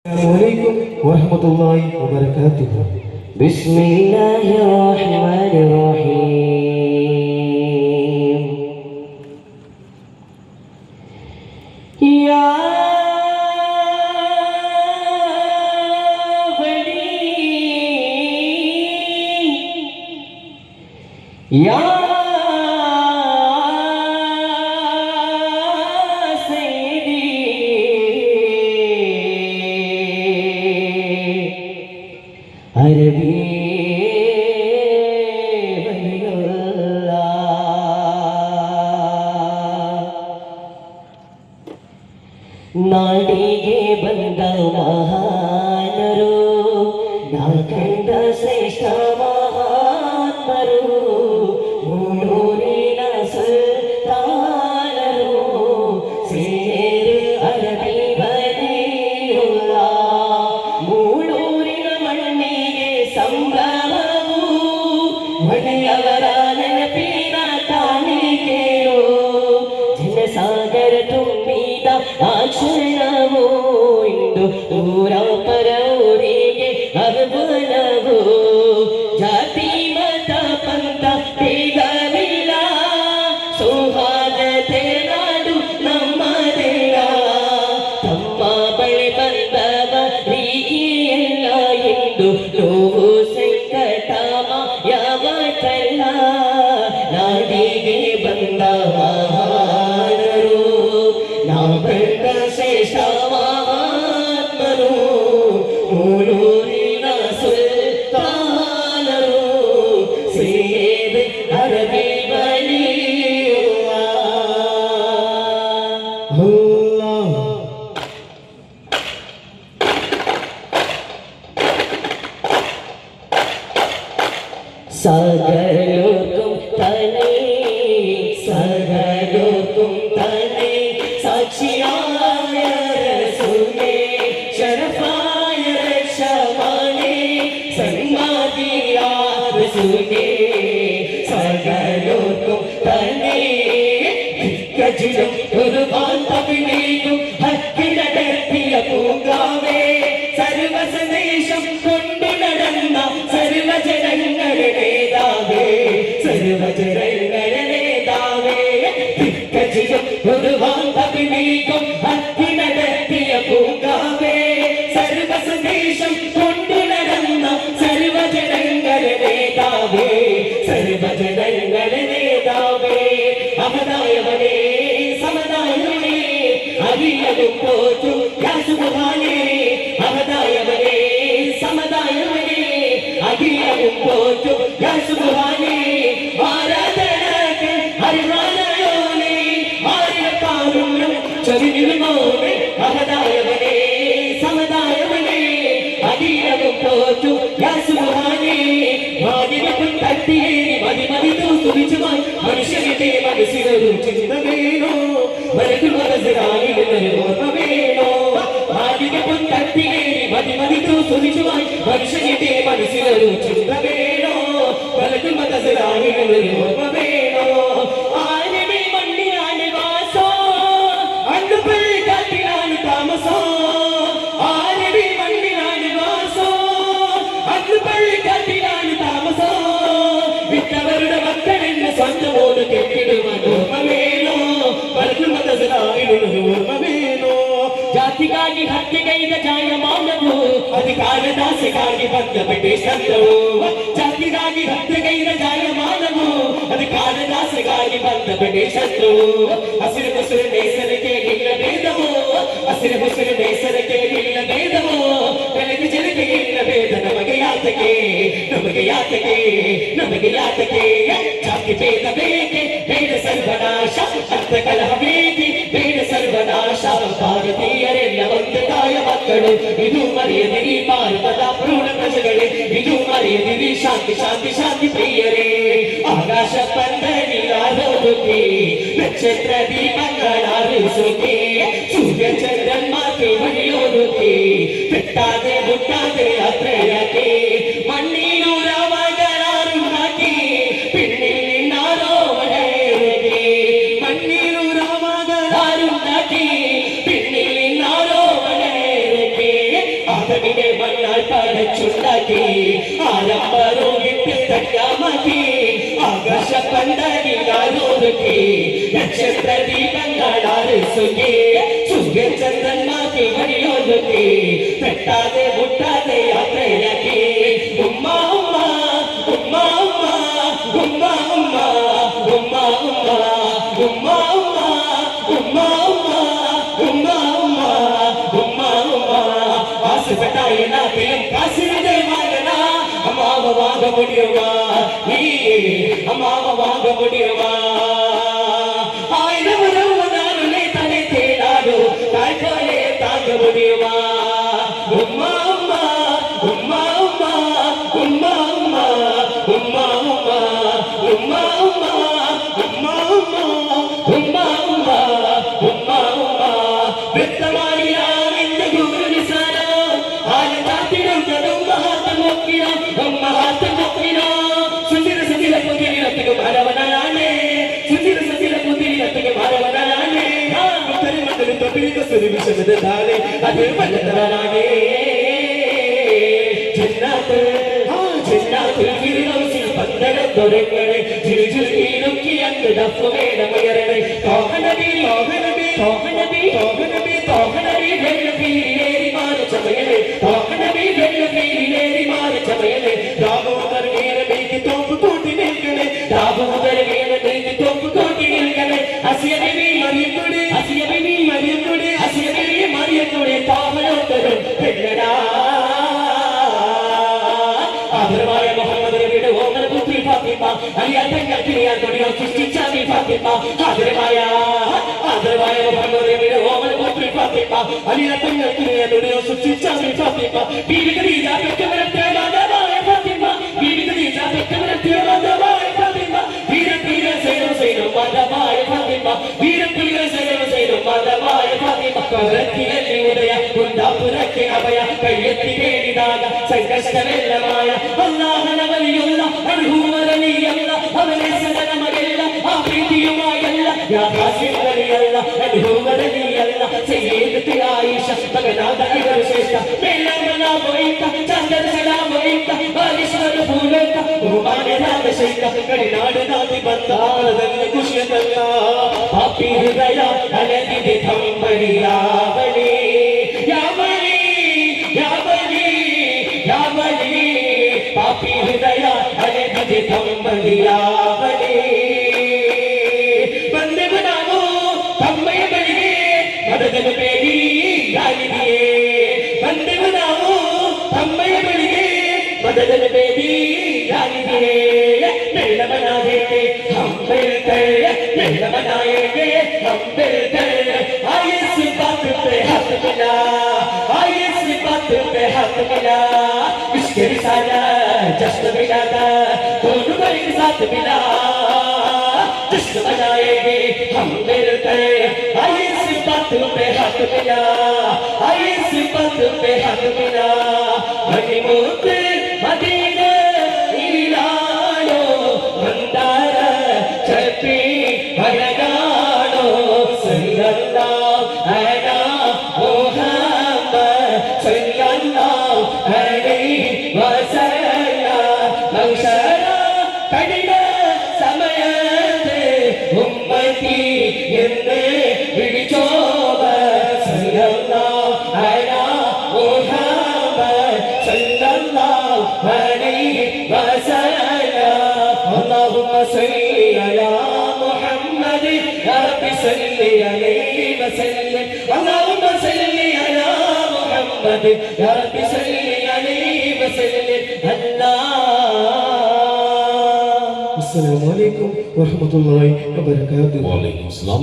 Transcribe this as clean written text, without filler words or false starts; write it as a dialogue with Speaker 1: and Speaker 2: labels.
Speaker 1: عليكم ورحمة الله وبركاته.
Speaker 2: بسم الله الرحمن الرحيم. يا بني يا അരബി ನಾಡಿಗೆ ಬಂದ ಮಹಾನರು ನಾ ಕಂಡ ಶ್ರೇಷ್ಠ ಮಹಾತ್ಮರು ಮೂಡೂರಿನ ಸುಲ್ತಾನರು ಸೇರು ಅರಬಿ ಬಲಿಯುಲ್ಲ ಮೂಡೂರಿನ ಮಣ್ಣಿಗೆ ಸಂಭ್ರಮವು ಮನೆಯವರ ನೆನಪಿನ ಕಾಣಿಕೆಯೋ ಜನಸಾಗರ ತುಂಬಿದ ಆಕ್ಷಣವೋ ಇಂದು ಊರ ಪರವರಿಗೆ ಅನುಗುಣವೋ ಜಾತಿ ಮತ ಪಂಥ ಭೇದವಿಲ್ಲ ಸೌಹಾರ್ದತೆ ನಾಡು ನಮ್ಮದೆಲ್ಲ ತಮ್ಮ ಬಳಿ ಬಂದವರಿಗೆಲ್ಲ ಎಂದು ನೋವು ಸಂಕಟ ಯಾವತ್ತಲ್ಲ ನಾಡಿಗೆ ಬಂದ ಮಹಾನರು ನಾ ಕಂಡ ಶ್ರೇಷ್ಠ ಮಹಾತ್ಮರು ಮೂಳೂರಿನ ಸುಲ್ತಾನರು ಸೇವೆ ಅರಬಿ ಬಲಿಯುವ सगरो तुम तने सगरो तुम तने साक्षियाय रसूले शरफाय रक्षमाने संगादिया रसूले सगरो तुम तने कजलम कुर्बान तबने को हक्किल डर्तिय पूगावे सर्व संदेशम कोंडु नडन्न सर्व जनंगळे നേതാവേ സർവജനങ്ങളുടെ നേതാവേ ദിക്കജിലും ഒരുവാൻ തപിനീക്കും ഭക്തി നടത്തിയ പൂങ്കാവേ സർവ സന്ദേശം കൊണ്ടു നടന്ന സർവജനങ്ങളുടെ നേതാവേ സർവജനങ്ങളുടെ നേതാവേ അമതായവനേ സമതായവനേ അരിയലും പോറ്റു യാസുബാനേ അമതായവനേ സമതായവനേ അരിയലും പോറ്റു യാസുബാനേ ആരാധനക്ക് ഹരിവാനയോനേ ആര്യകാരുണ്യം ചരിനിരുമോനേ അമതായവനേ സമതായവനേ അരിയലും പോറ്റു യാസുബാനേ മാനിവക്കും തട്ടിയേറി മതിമതിതു സുവിച്ചുമായി മനുഷ്യന്റെ മനസ്സിലൊരു ചിന്ത വേണോ മനസ്സിൽ മനസ്സിലായില്ലെന്നൊരു ഓർമ്മ വേണോ മാനിവക്കും തട്ടിയേറി മതിമതിതു സുവിച്ചുമായി മനുഷ്യന്റെ മനസ്സിലൊരു ചിന്ത വേണോ മനസ്സിൽ മനസ്സിലായില്ലെന്നൊരു ഓർമ്മ വേണോ ആരവി മണ്ണിലാണ് വാസോ അന്ന് പള്ളിക്കാട്ടിലാണ് താമസോ ആരവി മണ്ണിലാണ് വാസോ അന്ന് പള്ളിക്കാട്ടിലാണ് താമസോ വിട്ടവരുടെ മക്കളെന്ന് സ്വന്തമോട് കെട്ടിടുവാൻ ഓർമ്മ വേണോ മനസ്സിൽ മനസ്സിലായില്ലെന്നൊരു ഓർമ്മ വേണോ ಜಾತಿಗಾಗಿ ಹತ್ಯೆಗೈದ ಜಾಯಮಾನವು ಅಧಿಕಾರದಾಸೆಗಾಗಿ ಬಂದ ಬ್ರಿಟಿಷರು ಜಾತಿಗಾಗಿ ಹತ್ಯೆಗೈದ ಜಾಯಮಾನವು ಅಧಿಕಾರದಾಸೆಗಾಗಿ ಬಂದ ಬ್ರಿಟಿಷರು ಹಸಿರು ಮುಸಿರು ನೇಸರಕ್ಕೆ ಇಲ್ಲ ಭೇದವೋ ಹಸಿರು ಮುಸಿರು ನೇಸರಕ್ಕೆ ಇಲ್ಲ ಭೇದವೋ ಬೆಳಕು ಜನಕ್ಕೆ ಇಲ್ಲ ಭೇದ ನಮಗೆ ಯಾತಕ್ಕೆ ನಮಗೆ ಯಾತಕ್ಕೆ ನಮಗೆ ಯಾತಕ್ಕೆ ಜಾತಿ ಭೇದ ಬೇಕೆ ಬೇಡ ಸರ್ವನಾಶ ಅರ್ಥ ಕಲಹ ಬೇಕೆ ಬೇಡ ಸರ್ವನಾಶ ಭಾರತೀಯರೆಲ್ಲ ಒಂದು ತಾಯ ಮಕ್ಕಳು ಇದು ಮರೆಯದಿರಿ ಭಾರತದ ಪೂರ್ಣ ಪ್ರಜೆಗಳೇ ಇದು ಮರೆಯದಿರಿ ಶಾಂತಿ ಶಾಂತಿ ಶಾಂತಿ ಪ್ರಿಯರೇ ಆಕಾಶ ಪಂದರಿಯಾರೋಗಿ ನಕ್ಷತ್ರ ದೀಪಗಳಾರಿಸುತ್ತೆ ಸೂರ್ಯ ಚಂದ್ರನ್ಮಾತೆ ಹೊಳೆಯೋರುತ್ತೆ ಬೆಟ್ಟಾದೆ ಮುಟ್ಟಾದೆ ಯಾತ್ರೆಯಾಕೆ ಮಣ್ಣಿನೂರ ಮಗಳಾರು ಹಾಕಿ ಪಿಣ್ಣಿಲ್ ನಿನ್ನಾರೋ ಒಡೆಯರಿಗೆ ಮಣ್ಣಿನೂರ ಮಗಳಾರು ಹಾಕಿ ಪಿಣ್ಣಿಲ್ ನಿನ್ನಾರೋ ಒಡೆಯರಿಗೆ ആദമിനെ മണ്ണാൽ പടച്ചുണ്ടാക്കി ആരംഭരോഗിട്ട് തയ്യാമാക്കി ആകാശ പണ്ടടികാരൊരുക്കി നക്ഷത്ര ദീപങ്ങളാറ് സുഖി സൂര്യചന്ദ്രന്മാർക്ക് വഴിയൊരുക്കി പെട്ടാതെ മുട്ടാതെ യാത്രയാക്കി ഉമ്മ ഉമ്മ ഉമ്മ ഉമ്മ ഉമ്മ ഉമ്മ ഉമ്മ ഉമ്മ ഉമ്മ ഉമ്മ ഉമ്മ ഉമ്മ ഉമ്മ ആശപ്പെട്ടായ നാട്ടിലും കാശിന്റെ വാങ്ങന അമ്മാവ വാങ്ങ മുടിയുവാ നീ അമ്മാവ വാങ്ങ മുടിയുവാ ആയിരം രൂപനാളുകളെ തനെ തേടാടോ താഴ്പോലെ താങ്ക മുടിയുവാ ഉമ്മ ഉമ്മ ഉമ്മ ഉമ്മ ഉമ്മ ഉമ്മ ഉമ്മ ഉമ്മ ഉമ്മ ഉമ്മ ഉമ്മ ഉമ്മ ഉമ്മ ഉമ്മ വ്യക്തമാണിയാമിന്റെ ഗുരുനിസാരോ ആനന്ദത്തിനും കടുംബഹാത്തം നോക്കിയോ ബ്രഹ്മഹാത്തം നോക്കിയോ സുന്ദര സുന്ദര പുതിരിടത്തിക്ക് മരവനാണ് സുന്ദര സുന്ദര പുതിരിടത്തിക്ക് മരവനാണ് ഉത്തരമണ്ഡലം തൊപ്പിരിക്ക സുരവിഷമതാണ് അത് മലതലാണ് ജന്നാത്ത് ജന്നാത്തുൽ ഫിർദൗസിൽ പന്തടത്തൊരങ്ങളെ ജിൽജിൽക്കിലൊക്കി അങ്ങ് ദഫുവേടമയറണേ തോഹനബി തോഹനബി തോഹനബി തോഹനബി തോഹനബി വെള്ളഫീരിലേരി മാറി ചമയണേ തോഹനബി വെള്ളഫീരിലേരി മാറി ചമയണേ ദാമോദർ വീരമേക്ക് തോപ്പ് കൂട്ടി നിൽക്കണേ ദാമോദർ വീരമേക്ക് തോപ്പ് കൂട്ടി നിൽക്കണേ അസിയബി മറിയക്കൂടെ അസിയബി മറിയക്കൂടെ അസിയബി മറിയക്കൂടെ താമലോത്തരും പെണ്ണടാ ആദരവായ മുഹമ്മദ് നബിയുടെ ഓമന പുത്രി ഫാത്തിമ അലിയാത്തങ്ങൾ കിരിയാൻ കൊടിയോ സൃഷ്ടിച്ചാമി ഫാത്തിമ ആദരവായ മുഹമ്മദ് നബിയുടെ ഓമന പുത്രി ഫാത്തിമ അലിയാത്തങ്ങൾ കിരിയാൻ കൊടിയോ സൃഷ്ടിച്ചാമി ഫാത്തിമ ബീവി ഖദീജ പെറ്റവരത്തെ മാതാവായ ഫാത്തിമ ബീവി ഖദീജ പെറ്റവരത്തെ മാതാവായ ഫാത്തിമ വീരപ്രിയ സൈനോ മാതാവായ ഫാത്തിമ വീരപ്രിയ സൈനോ മാതാവായ ഫാത്തിമ കവരത്തിയല്ലി ഉദയ കുന്താപുരಕ್ಕೆ അഭയ കയ്യെത്തി തേടിದಾಗ സംഘർഷമെല്ലമായ അല്ലാഹന വലിയുള്ള അനുഭൂമരണിയല്ല അവനെ സദനമല്ല ആ പ്രീതിയുമായല്ല യാ ഹാസിം വലിയല്ല അനുഭൂമരണിയല്ല സയ്യിദത്തി ആയിഷ മകനാഥ ഇവർ ശ്രേഷ്ഠ മേലമന പോയിക്ക ചന്ദ്ര സലാം പോയിക്ക ബാലിശ്വര ഭൂലോക ബഹുമാനനാഥ ശൈഖ കടിനാട് നാതി ബന്ധാനദന്ന കുശിയതല്ല പാപി ഹൃദയ അലതിതി ധംബലിയാവലി യാവലി യാവലി യാവലി പാപി ഹൃദയ അലതിതി ധംബലിയാവലി ಬಂದೆ ಬನಾವೋ ತಮ್ಮಯ ಬಳಿಗೆ ಮದದನ ಬೇಡಿ ಯಾರಿದೆಯೇ ಬಂದೆ ಬನಾವೋ ತಮ್ಮಯ ಬಳಿಗೆ मदद बेबी यानी दिए मेला बनाएंगे हम मिलकर मेला बनाएंगे हम मिलकर आइए इस बात पे हाथ मिला आइए इस बात पे हाथ मिला इसके रिसाला जश्न मिलाता दोनों को एक साथ मिला जश्न मनाएंगे हम मिलकर आइए इस बात पे हाथ मिला आइए इस बात पे हाथ मिला हनीमून मदीना इलालो मंदार चपी भरगानो सल्लल्लाहु अलैहि मुहम्मद सल्लल्लाहु अलैहि वसल्लम मौशरा कडिन സമയത്തെ ഉമ്മത്തി എന്ന് വിളിച്ചോവ സല്ലല്ലാഹു അലൈഹി മുഹമ്മദ് സല്ലല്ലാഹു അലൈഹി വസല്ലം اللهم صل على محمد يا رب صل عليه وسلم اللهم صل على محمد يا رب صل عليه وسلم
Speaker 1: السلام عليكم ورحمة الله وبركاته.
Speaker 3: وعليكم السلام